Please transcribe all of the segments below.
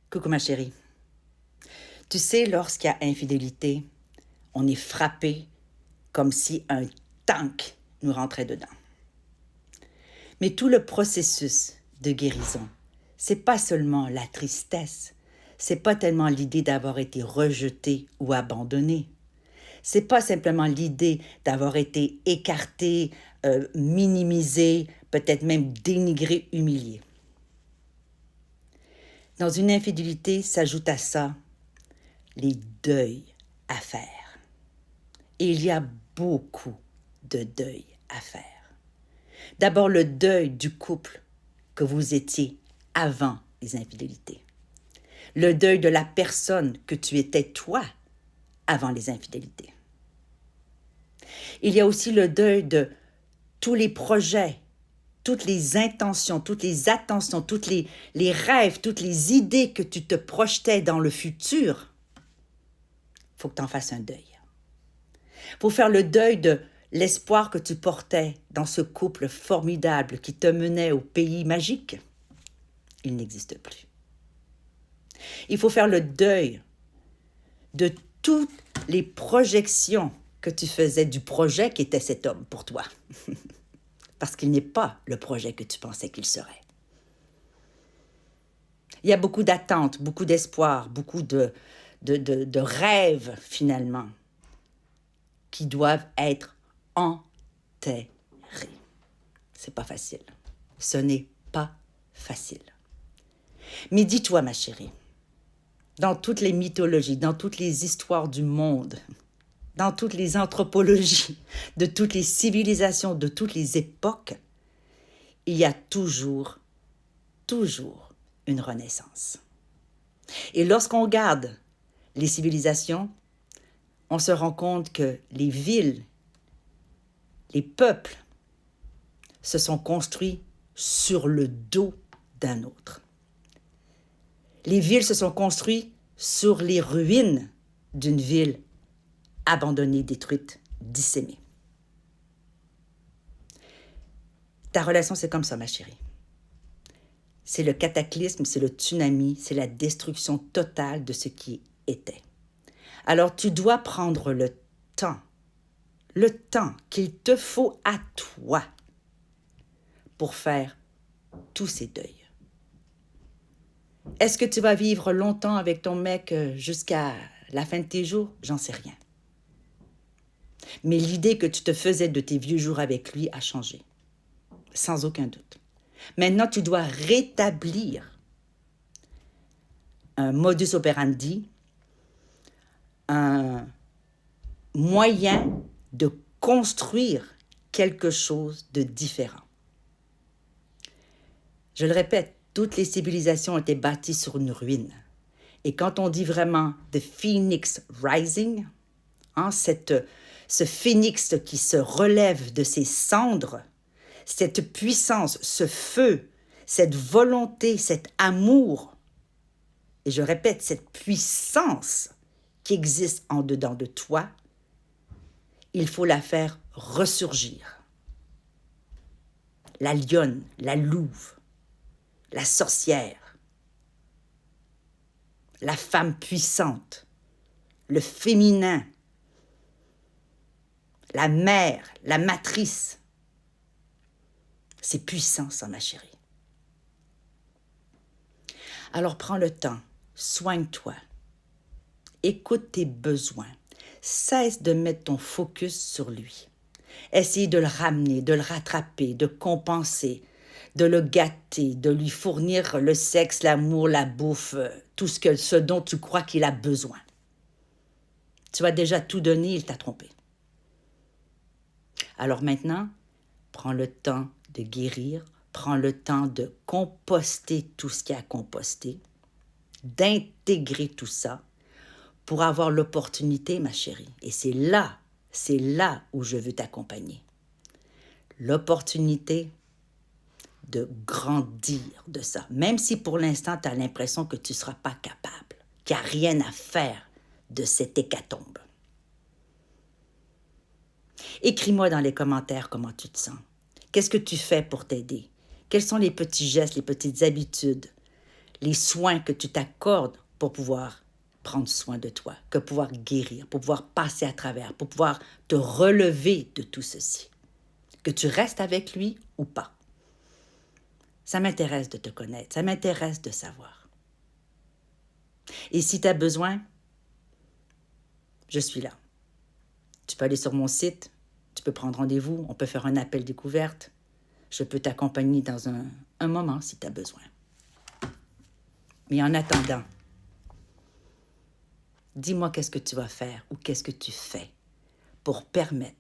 Coucou ma chérie. Tu sais, lorsqu'il y a infidélité, on est frappé comme si un tank nous rentrait dedans. Mais tout le processus de guérison, c'est pas seulement la tristesse, c'est pas tellement l'idée d'avoir été rejeté ou abandonné. C'est pas simplement l'idée d'avoir été écarté, minimisé, peut-être même dénigré, humilié. Dans une infidélité s'ajoute à ça les deuils à faire. Et il y a beaucoup de deuils à faire. D'abord, le deuil du couple que vous étiez avant les infidélités. Le deuil de la personne que tu étais toi avant les infidélités. Il y a aussi le deuil de tous les projets, toutes les intentions, toutes les attentions, tous les rêves, toutes les idées que tu te projetais dans le futur. Il faut que tu en fasses un deuil. Pour faire le deuil de l'espoir que tu portais dans ce couple formidable qui te menait au pays magique, il n'existe plus. Il faut faire le deuil de toutes les projections que tu faisais du projet qui était cet homme pour toi. Parce qu'il n'est pas le projet que tu pensais qu'il serait. Il y a beaucoup d'attentes, beaucoup d'espoir, beaucoup de rêves finalement qui doivent être enterrés. C'est pas facile. Ce n'est pas facile. Mais dis-toi, ma chérie, dans toutes les mythologies, dans toutes les histoires du monde, dans toutes les anthropologies, de toutes les civilisations, de toutes les époques, il y a toujours une renaissance. Et lorsqu'on regarde les civilisations, on se rend compte que les villes, les peuples se sont construits sur le dos d'un autre. Les villes se sont construites sur les ruines d'une ville abandonnée, détruite, dissémée. Ta relation, c'est comme ça, ma chérie. C'est le cataclysme, c'est le tsunami, c'est la destruction totale de ce qui était. Alors, tu dois prendre le temps qu'il te faut à toi pour faire tous ces deuils. Est-ce que tu vas vivre longtemps avec ton mec jusqu'à la fin de tes jours? J'en sais rien. Mais l'idée que tu te faisais de tes vieux jours avec lui a changé, sans aucun doute. Maintenant, tu dois rétablir un modus operandi, un moyen de construire quelque chose de différent. Je le répète, toutes les civilisations ont été bâties sur une ruine. Et quand on dit vraiment « the phoenix rising », ce phénix qui se relève de ses cendres, cette puissance, ce feu, cette volonté, cet amour, et je répète, cette puissance qui existe en dedans de toi, il faut la faire ressurgir. La lionne, la louve, la sorcière, la femme puissante, le féminin, la mère, la matrice. C'est puissant, ça, ma chérie. Alors prends le temps, soigne-toi, écoute tes besoins, cesse de mettre ton focus sur lui. Essaye de le ramener, de le rattraper, de compenser, de le gâter, de lui fournir le sexe, l'amour, la bouffe, tout ce dont tu crois qu'il a besoin. Tu as déjà tout donné, il t'a trompé. Alors maintenant, prends le temps de guérir, prends le temps de composter tout ce qu'il y a à composter, d'intégrer tout ça pour avoir l'opportunité, ma chérie. Et c'est là où je veux t'accompagner. L'opportunité de grandir de ça. Même si pour l'instant, tu as l'impression que tu ne seras pas capable, qu'il n'y a rien à faire de cette hécatombe. Écris-moi dans les commentaires comment tu te sens. Qu'est-ce que tu fais pour t'aider? Quels sont les petits gestes, les petites habitudes, les soins que tu t'accordes pour pouvoir prendre soin de toi, que pouvoir guérir, pour pouvoir passer à travers, pour pouvoir te relever de tout ceci. Que tu restes avec lui ou pas. Ça m'intéresse de te connaître, ça m'intéresse de savoir. Et si tu as besoin, je suis là. Tu peux aller sur mon site, tu peux prendre rendez-vous, on peut faire un appel découverte. Je peux t'accompagner dans un moment si tu as besoin. Mais en attendant, dis-moi qu'est-ce que tu vas faire ou qu'est-ce que tu fais pour permettre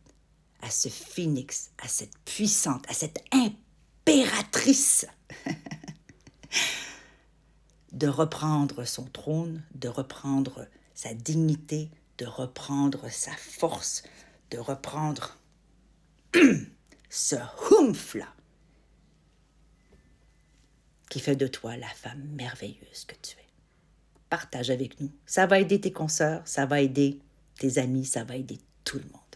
à ce phénix, à cette puissante, à cette impératrice de reprendre son trône, de reprendre sa dignité, de reprendre sa force, de reprendre ce humph-là qui fait de toi la femme merveilleuse que tu es. Partage avec nous. Ça va aider tes consoeurs, ça va aider tes amis, ça va aider tout le monde.